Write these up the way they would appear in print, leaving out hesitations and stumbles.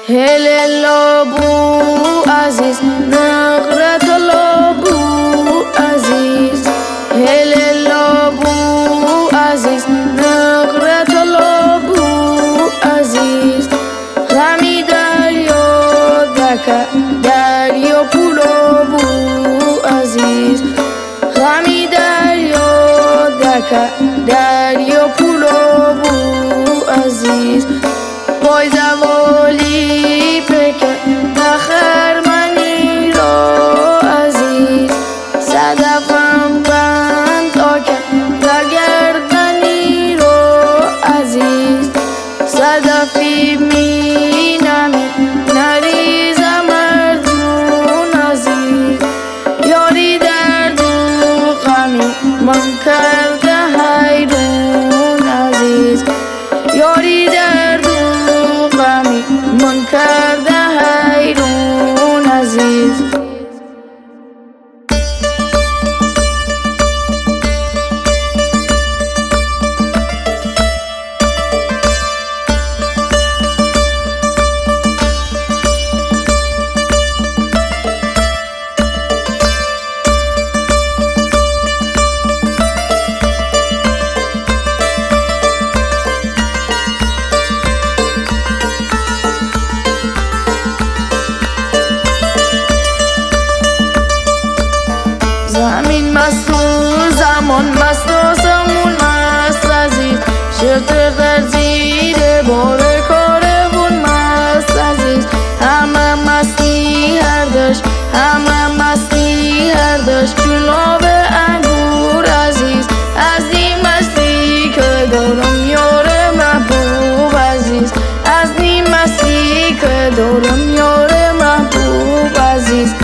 هللابو عزیز نقرت لابو عزیز هللابو عزیز نقرت لابو عزیز غمی دریا دکه دریا پولابو عزیز غمی دریا دکه دریا پولابو عزیز پای زوالی پکه نخر منی را عزیز صدفم بند آکه دگردنی را عزیز صدفی می نمی نریزم ارجون عزیز یاری درد و غمی من کرده حیرون عزیز یاری درد من کرده حیرون عزیز زمین مست و زمان مست و زمان مست عزیز شرطر در زیر بار کاروان مست عزیز همه مستی هر داشت همه مستی هر داشت چون آب انگور عزیز از این مستی که دارم یار محبوب عزیز از این مستی که دارم یار محبوب عزیز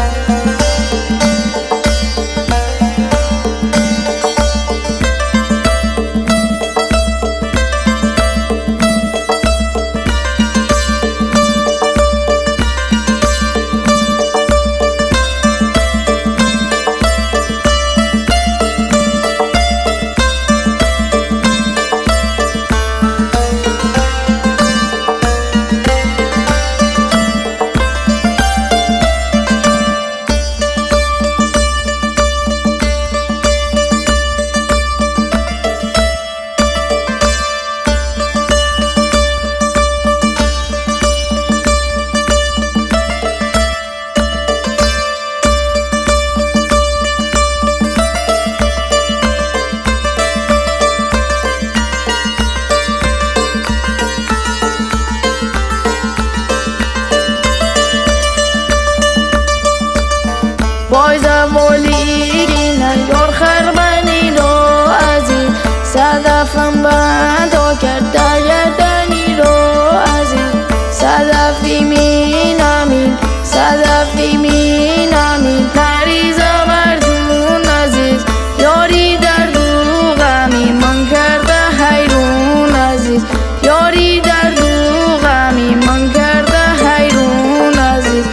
پای زوالی گینه یار خربنی را عزیز صدفم بندا کرده گردنی را عزیز صدفی می نمید صدفی می نمید نریزم ارجون عزیز یاری درد و غمی من کرده حیرون عزیز یاری درد و غمی من کرده حیرون عزیز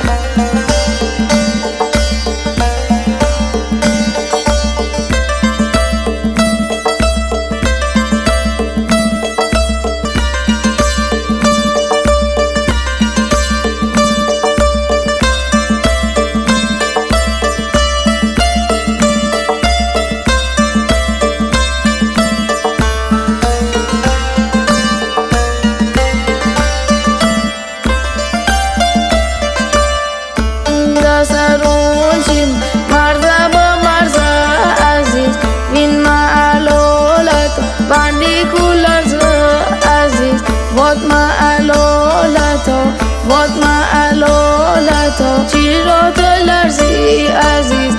سرون چیم مرزه با مرزه عزیز وین معلولت بندی کولرز عزیز وات معلولتا چی را تو لرزی عزیز